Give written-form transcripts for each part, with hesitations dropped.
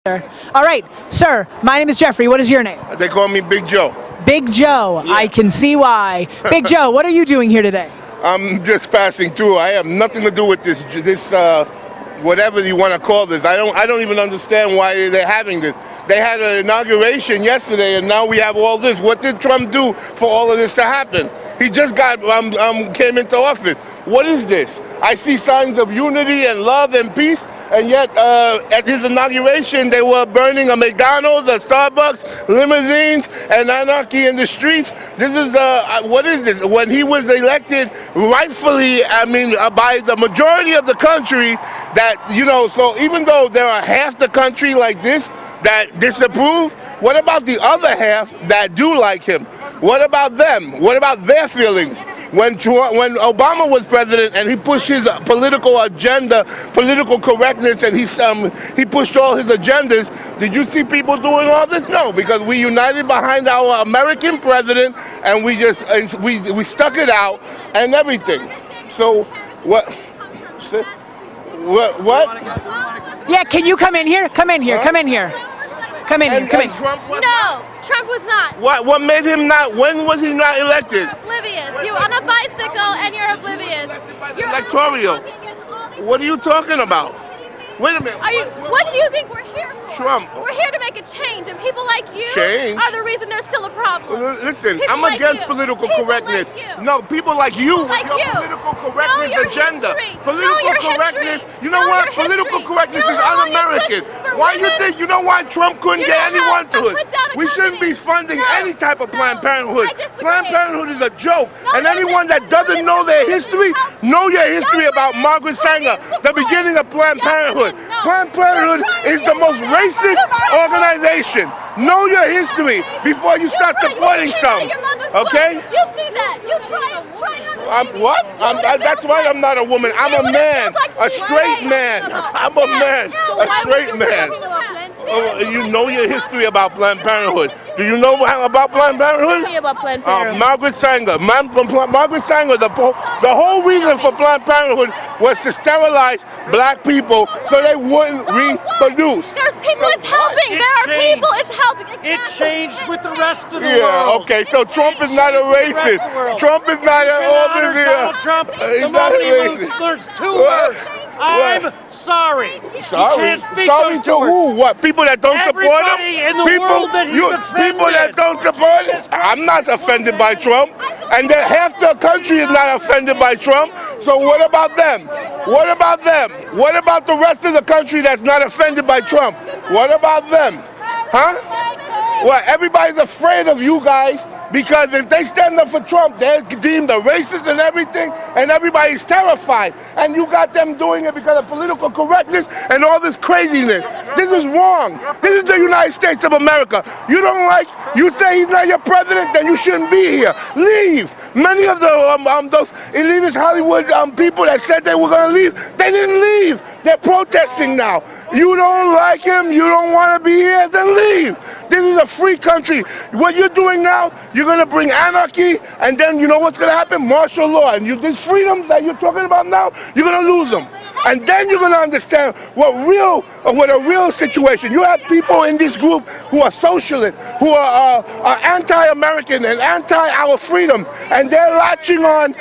All right, sir, my name is Jeffrey. What is your name? They call me Big Joe. Big Joe. Yeah. I can see why. Big Joe, what are you doing here today? I'm just passing through. I have nothing to do with this whatever you want to call this. I don't even understand why they're having this. They had an inauguration yesterday, and now we have all this. What did Trump do for all of this to happen? He just came into office. What is this? I see signs of unity and love and peace, and yet at his inauguration they were burning a McDonald's, a Starbucks, limousines, and anarchy in the streets. This is what is this? When he was elected rightfully, by the majority of the country, so even though there are half the country like this that disapprove, what about the other half that do like him? What about them? What about their feelings? When Obama was president and he pushed his political agenda, political correctness, and he pushed all his agendas, did you see people doing all this? No, because we united behind our American president and we stuck it out and everything. So what? What? Yeah, can you come in here? Come in here. Huh? Come in here. Come in here. Come in. Trump was No, Trump was not. What made him not? When was he not elected? Oblivious. You're on a bicycle and you're oblivious. You're Electoral. What are you talking about? Wait a minute. What do you think we're here for? Trump. We're here to make a change, and people like you Change? are the reason there's still a problem. Listen, People I'm like against you. political People correctness. like you. No, people like you with like your you. political correctness Know your agenda. history. Political Know your correctness. history. You know Know what? your Political history. correctness You is know how long it un-American. took for Why you women? think? You know why Trump couldn't You get know anyone how to to put down a it? We shouldn't be company. funding No. any type of Planned No. Parenthood. I disagree. Planned Parenthood is a joke. No, And no, anyone no, that doesn't no, know their no, history, no, know your history about Margaret Sanger, the beginning of Planned Parenthood. Planned Parenthood is the most racist organization. Know your history before you start supporting some. Okay? You see that. You try What? That's why I'm not a woman. I'm a man. A straight man. I'm a man. A straight man. You know your history about Planned Parenthood. Do you know about Planned Parenthood? about Planned Parenthood. Margaret Sanger. Margaret Sanger, the whole reason for Planned Parenthood was to sterilize black people so they wouldn't reproduce. There's people it's helping. There are people it's helping. Exactly. It changed with the rest of the Yeah, world. okay, so Trump is not a racist. Trump is not Donald Trump, he's the not moment he racist. learns two words. I'm sorry. Sorry? You can't speak Sorry those to two words. who? What? People that don't support him? Everybody in the world that he's People that offended. don't support him? I'm not offended by Trump. And half the country is not offended by Trump. So what about them? What about them? What about the rest of the country that's not offended by Trump? What about them? Huh? Well, everybody's afraid of you guys because if they stand up for Trump, they're deemed a racist and everything, and everybody's terrified. And you got them doing it because of political correctness and all this craziness. This is wrong. This is the United States of America. You say he's not your president, then you shouldn't be here. Leave. Many of those elitist Hollywood people that said they were going to leave, they didn't leave. They're protesting now. You don't like him, you don't want to be here, then leave. This is a free country. What you're doing now, you're going to bring anarchy, and then you know what's going to happen? Martial law. And these freedoms that you're talking about now, you're going to lose them. And then you're going to understand what a real situation. You have people in this group who are socialists, who are anti-American and anti-our freedom, and they're latching on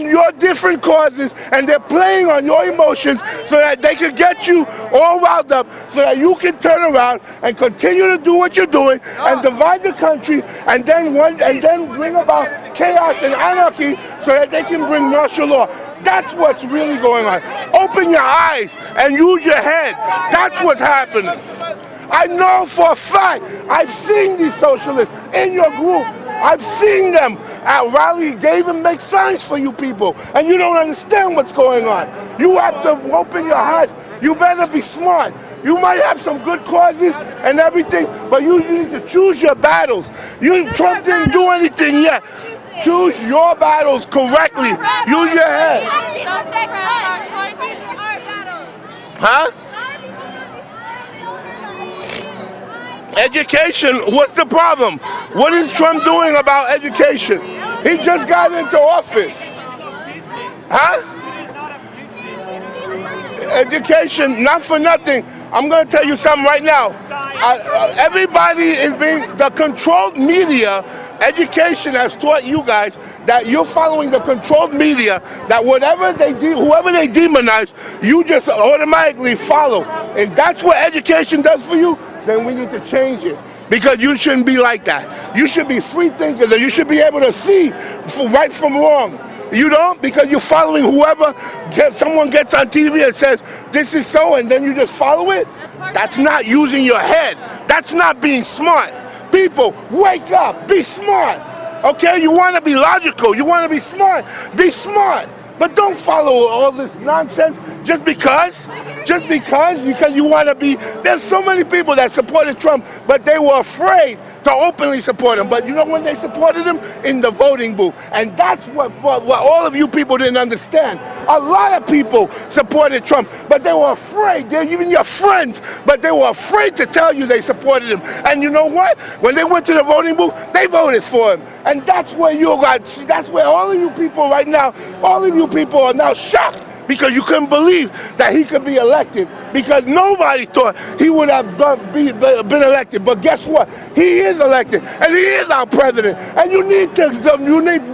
your different causes, and they're playing on your emotions so that they can get you all riled up, so that you can turn around and continue to do what you're doing and divide the country, and then bring about chaos and anarchy so that they can bring martial law. That's what's really going on. Open your eyes and use your head. That's what's happening. I know for a fact, I've seen these socialists in your group. I've seen them at rally. They even make signs for you people, and you don't understand what's going on. You have to open your eyes. You better be smart. You might have some good causes and everything, but you need to choose your battles. Trump didn't do anything yet. Choose your battles correctly. Use your head. Huh? Education, what's the problem? What is Trump doing about education? He just got into office. Huh? education, not for nothing. I'm going to tell you something right now. Everybody is being, the controlled media, education has taught you guys that you're following the controlled media, that whoever they demonize, you just automatically follow. If that's what education does for you, then we need to change it. Because you shouldn't be like that. You should be free thinkers, and you should be able to see right from wrong. You don't, because you're following whoever, someone gets on TV and says, this is so, and then you just follow it. That's not using your head. That's not being smart. People, wake up, be smart. Okay, you want to be logical, you want to be smart, be smart. But don't follow all this nonsense just because you want to be. There's so many people that supported Trump, but they were afraid to openly support him. But you know when they supported him? In the voting booth. And that's what all of you people didn't understand. A lot of people supported Trump, but they were afraid. They're even your friends, but they were afraid to tell you they supported him. And you know what? When they went to the voting booth, they voted for him. And that's where that's where all of you people right now, all of you people are now shocked, because you couldn't believe that he could be elected, because nobody thought he would have been elected. But guess what? He is elected, and he is our president, and you need to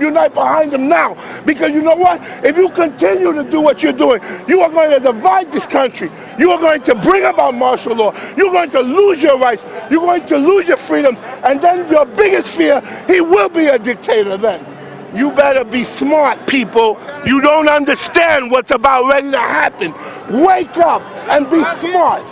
unite behind him now, because you know what? If you continue to do what you're doing, you are going to divide this country. You are going to bring about martial law. You're going to lose your rights. You're going to lose your freedoms, and then your biggest fear, he will be a dictator then. You better be smart, people. You don't understand what's about ready to happen. Wake up and be smart.